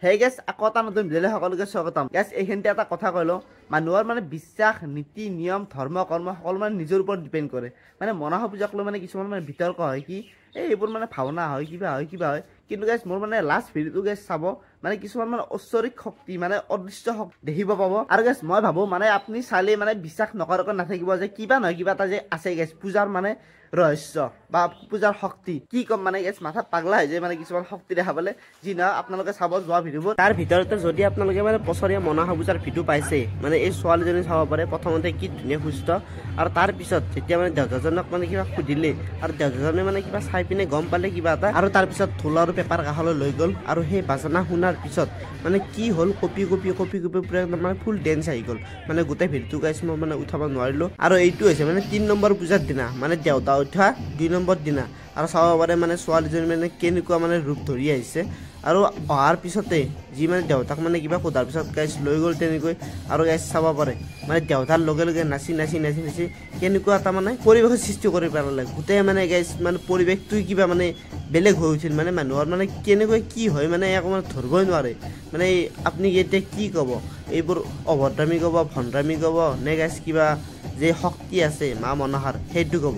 হেই gas আকৌ এটা নতুন ভিডিঅ'লৈ সকলোকে স্বাগতম। গেছ এইখিনিতে এটা কথা কলো, মানুহৰ মানে বিশ্বাস, নীতি, নিয়ম, ধৰ্ম, কৰ্ম সকলো মানে নিজৰ ওপৰত ডিপেণ্ড কৰে। মানে মনসা পূজাক লৈ মানে কিছুমান মানে বিতৰ্ক হয় কি এইবোৰ মানে ভাওনা হয় কিবা হয়। কিন্তু গেছ মোৰ মানে লাষ্ট ভিডিঅ'টো গেছ চাব মানে কিছুমান মানে ঐশ্বৰিক শক্তি মানে অদৃশ্য শক্তি দেখিব পাব। আৰু গেছ মই ভাবো মানে আপুনি চালে মানে বিশ্বাস নকৰাকৈ নাথাকিব যে কিবা নহয় কিবা এটা যে আছে গেছ পূজাৰ মানে ৰহস্য বা পূজাৰ শক্তি কি কম মানে গেছ মাথাত পাগলা হৈ যায় মানে কিছুমান শক্তি দেখা পালে। যি নহয় আপোনালোকে চাব যোৱা ভিডিঅ'বোৰ। তাৰ ভিতৰতে যদি আপোনালোকে মানে বছৰীয়া মনসা পূজাৰ ভিডিঅ' পাইছে মানে এই ছোৱালীজনী চাব পাৰে প্ৰথমতে কি ধুনীয়া সুস্থ, আৰু তাৰ পিছত যেতিয়া মানে দেউতাজনক মানে কিবা সুধিলে আৰু দেউতাজনে মানে কিবা চাই পিনে গম পালে কিবা এটা, আৰু তাৰ পিছত ঢোল আৰু পেপাৰ কাষলৈ লৈ গ'ল আৰু সেই বাজনা শুনাৰ পিছত মানে কি হ'ল কপি পুৰা মানে ফুল ডেন্স আহি গ'ল। মানে গোটেই ভিডিঅ'টো গাইছ মই মানে উঠাব নোৱাৰিলো। আৰু এইটো হৈছে মানে 3 নম্বৰ পূজাৰ দিনা মানে দেউতা উঠা 2 নম্বৰ দিনা, আৰু চাব পাৰে মানে ছোৱালীজনী মানে কেনেকুৱা মানে ৰূপ ধৰি আহিছে। আৰু অহাৰ পিছতে যি মানে দেউতাক মানে কিবা সোধাৰ পিছত গাইছ লৈ গ'ল তেনেকৈ, আৰু গাইছ চাব পাৰে মানে দেউতাৰ লগে লগে নাচি কেনেকুৱা এটা মানে পৰিৱেশৰ সৃষ্টি কৰি পেলালে। গোটেই মানে গাইছ মানে পৰিৱেশটোই কিবা মানে বেলেগ হৈ উঠিল। মানে মানুহৰ মানে কেনেকৈ কি হয় মানে একো মানে ধৰিবই নোৱাৰে। মানে আপুনি এতিয়া কি ক'ব, এইবোৰ অভদ্ৰামী ক'ব, ভণ্ডামী ক'ব, নে গাইছ কিবা যে শক্তি আছে মা মনসাৰ সেইটো ক'ব।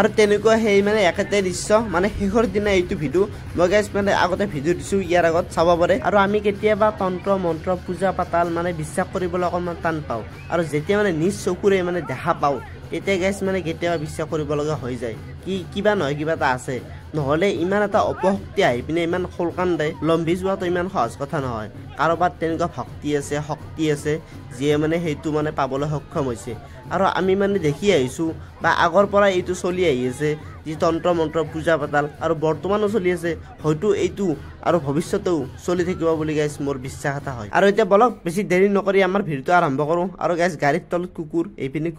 আৰু তেনেকুৱা সেই মানে একেটা দৃশ্য মানে শেষৰ দিনা এইটো ভিডিঅ' মই গাইছ মানে আগতে ভিডিঅ' দিছোঁ ইয়াৰ আগত চাব পাৰে। আৰু আমি কেতিয়াবা তন্ত্ৰ মন্ত্ৰ পূজা পাতাল মানে বিশ্বাস কৰিবলৈ অকণমান টান পাওঁ, আৰু যেতিয়া মানে নিজ চকুৰে মানে দেখা পাওঁ তেতিয়া গাইছ মানে কেতিয়াবা বিশ্বাস কৰিব লগা হৈ যায় কি কিবা নহয় কিবা এটা আছে। নহ'লে ইমান এটা অপশক্তি আহি পিনে ইমান খোলকাণ্ডে লম্বি যোৱাটো ইমান সহজ কথা নহয়। কাৰোবাৰ তেনেকুৱা ভক্তি আছে, শক্তি আছে যিয়ে মানে সেইটো মানে পাবলৈ সক্ষম হৈছে। আৰু আমি মানে দেখি আহিছোঁ বা আগৰ পৰা এইটো চলি আহি আছে যি তন্ত্ৰ মন্ত্ৰ পূজা পাতাল, আৰু বৰ্তমানো চলি আছে, হয়তো এইটো আৰু ভৱিষ্যতেও চলি থাকিব বুলি গাইছ মোৰ বিশ্বাস এটা হয়। আৰু এতিয়া বলক বেছি দেৰি নকৰি আমাৰ ভিডিঅ'টো আৰম্ভ কৰোঁ। আৰু গাইছ গাড়ীৰ তলত কুকুৰ, এইপিনে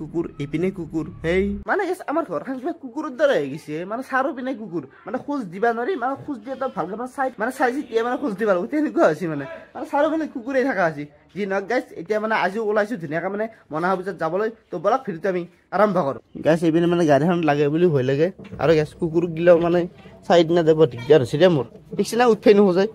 কুকুৰ হেই মানে গাইছ আমাৰ ঘৰখন কিবা কুকুৰৰ দৰে হৈ গৈছে। মানে চাৰিওপিনে কুকুৰ, মানে খোজ দিবা নোৱাৰি, মানে খোজ দিয়ে তো ভালকে মানে চাই চিতিয়ে মানে খোজ দিবা লাগিব তেনেকুৱা হৈছে। মানে চাৰিওপিনে কুকুৰে থকা হৈছে। যি নহওক গাইছ এতিয়া মানে আজিও ওলাইছোঁ ধুনীয়াকৈ মানে মনসা পূজাত যাবলৈ। তো বলক ভিডিঅ'টো আমি আৰম্ভ কৰোঁ। গাইছ এইপিনে মানে গাড়ীখন লাগে বুলি ভয় লাগে, আৰু গাইছ কুকুৰ গিলাও মানে চাইড না যাব দিগদাৰ হৈছে দে মোৰ। ৰিক্সা না উঠাই নোখোজে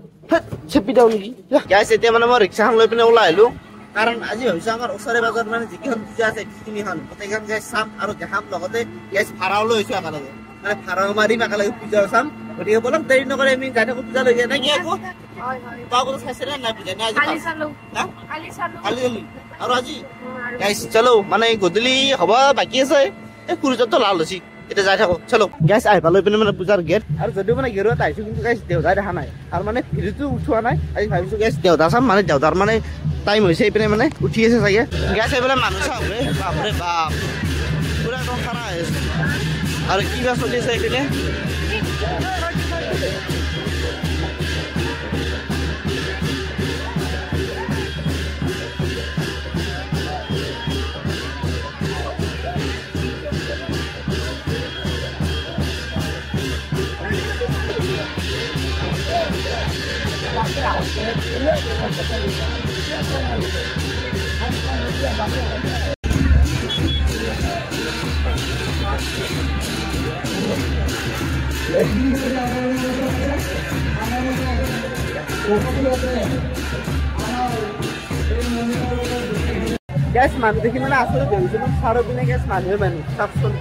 চেপি দিওঁ নেকি। গাইছ এতিয়া মানে মই ৰিক্সাখন লৈ পিনে ওলাই আহিলোঁ, কাৰণ আজি ভাবিছোঁ আমাৰ ওচৰে পাজৰত মানে যিকেইখন পূজা আছে তিনিখন গোটেইখন গাইছ চাম আৰু দেখাম। লগতে গাইছ ভাড়াও লৈ আহিছোঁ একেলগে, মানে ভাড়াও মাৰিম একেলগে পূজাও চাম। গতিকে বলক দেৰি নকৰি আমি গাড়ী পূজা লৈ যায় নেকি আকৌ আৰু আজি গাইছ চলো মানে গধূলি হ'ব বাকী আছে। এই সূৰ্যটো লাল হৈছে এতিয়া যাই থাকো চলো। গাইছ আহিবা লৈ পিনে মানে পূজাৰ গেট, আৰু যদিও মানে গেৰুৱাত আহিছোঁ কিন্তু গাইছ দেউতাই দেখা নাই, আৰু মানে ভিডিঅ'টো উঠোৱা নাই। আজি ভাবিছোঁ গাইছ দেউতা চাম, মানে দেউতাৰ মানে টাইম হৈছে এইপিনে মানে উঠি আছে চাগে। গাইছ এইফালে মানুহ চাওক বাপৰে বাপ পুৰা একদম খাৰা হৈ আছে। আৰু কিবা চলি আছে এইপিনে গ্যাস মানুষ দেখি মানে আসলে ভেবেছিল সারাদিনে গ্যাস মানুষের মানুষ চাপচল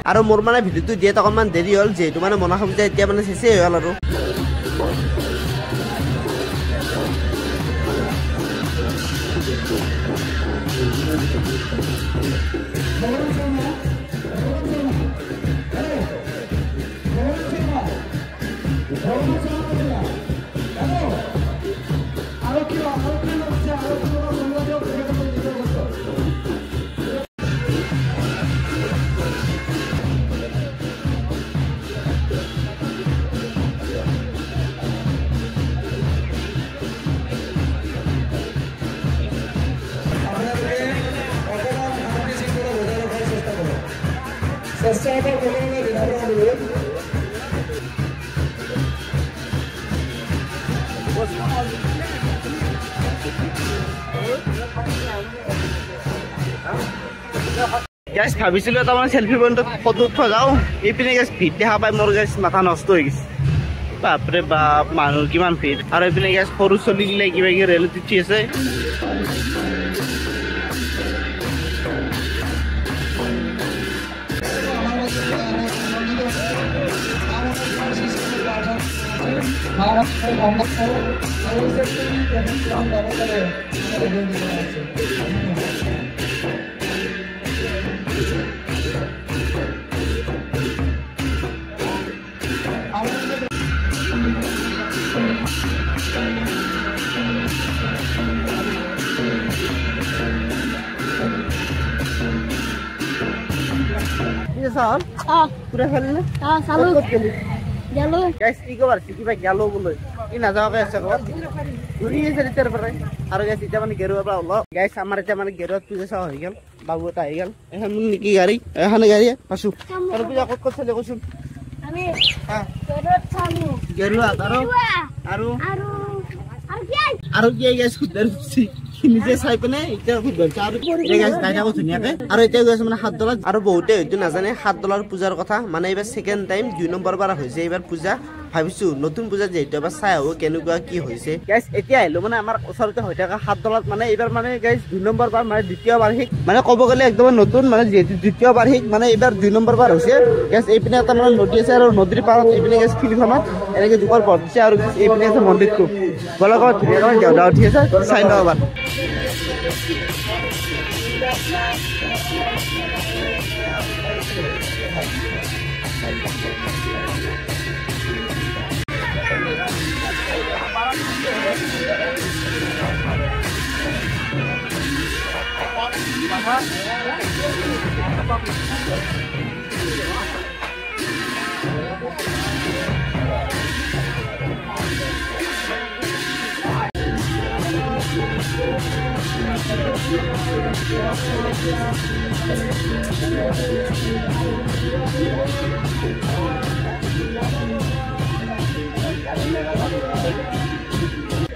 আর মোর মানে ভিডিওটো দিয়ে অকণমান দেরি হল যেহেতু মানে মনসা পূজা এতিয়া মানে শেষেই হল আৰু গাইছ ভাবিছিলো এটা মানে সেলফি পইণ্টত ফটো উঠা যাওঁ এইপিনে গাইছ ভিৰ দেখা পাই মোৰ গাইছ মাথা নষ্ট হৈ গৈছে বাপৰে বাপ মানুহ কিমান ভিৰ আৰু এইপিনে গাইছ সৰু চলি দিলে কিবা কিবি ৰেলত উঠি আছে পুৰা খেলিলে গাইছ কি কবাৰ কিবা গেল বোলে ই নাযাওঁকে আছে ক'ৰবাত ঘূৰি আছে তেতিয়াৰ পৰাই আৰু গাইছ এতিয়া মানে গেৰুৱাৰ পৰা ওলাও গাইছ আমাৰ এতিয়া মানে গেৰুৱাত পূজা চাৱা হৈ গ'ল বাবু এটা আহি গ'ল এখন নেকি গাড়ী এখন গাড়ী পাছো আৰু পূজা ক'ত ক'ত চালে কৈছোন গেৰুৱাত আৰু কি গাইছ সুধাৰ নিজে চাই পিনে এতিয়া ধুনীয়াকে আৰু এতিয়া গৈছে মানে $7 আৰু বহুতে হয়তো নাজানে $7 পূজাৰ কথা মানে এইবাৰ ছেকেণ্ড টাইম 2 নম্বৰ বাৰ হৈছে এইবাৰ পূজা ভাবিছো নতুন পূজা যিহেতু এবাৰ চাই আহো কেনেকুৱা কি হৈছে গাইছ এতিয়া আহিলো মানে আমাৰ ওচৰতে হৈ থকা $7 মানে এইবাৰ মানে গাইছ 2 নম্বৰ বাৰ মানে দ্বিতীয় বাৰ্ষিক মানে ক'ব গ'লে একদম নতুন মানে যিহেতু দ্বিতীয় বাৰ্ষিক মানে এইবাৰ 2 নম্বৰ বাৰ হৈছে গাইছ এইপিনে এটা মানে নদী আছে আৰু নদীৰ পাৰত এইপিনে গাইছ ফিল্ডখনত এনেকে জোকৰ পথ দিছে আৰু এইপিনে আছে মন্দিৰটো গলত ধুনীয়াকৈ দেওদা উঠি আছে চাই লওঁ এবাৰ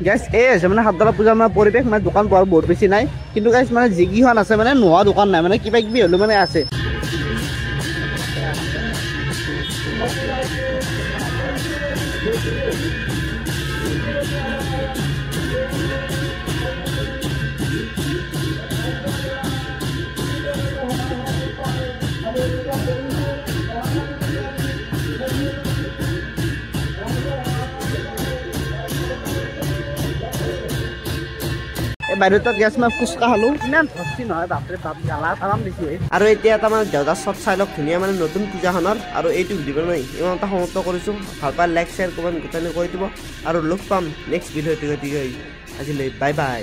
গাইছ এই আছে মানে $7 পূজা মানে পৰিৱেশ মানে দোকান পোৱাৰ বহুত বেছি নাই কিন্তু গাইছ মানে যিকেইখন আছে মানে নোহোৱা দোকান নাই মানে কিবা কিবি হ'লেও মানে আছে বাহিৰত গেছ মই ফুচকা খালো ইমান ভৰ্তি নহয় বাপৰে বাপ জ্বালা তামাম দিছে আৰু এতিয়া এটা মানে দেউতাৰ চব চাই লওক ধুনীয়া মানে নতুন পূজাখনৰ আৰু এইটো ভিডিঅ মানে ইমান এটা সমাপ্ত কৰিছো ভাল পাই লাইক শ্বেয়াৰ কমেণ্ট গোটানি কৰি দিব আৰু লগ পাম নেক্সট ভিডিঅ'ত আজিলৈ বাই বাই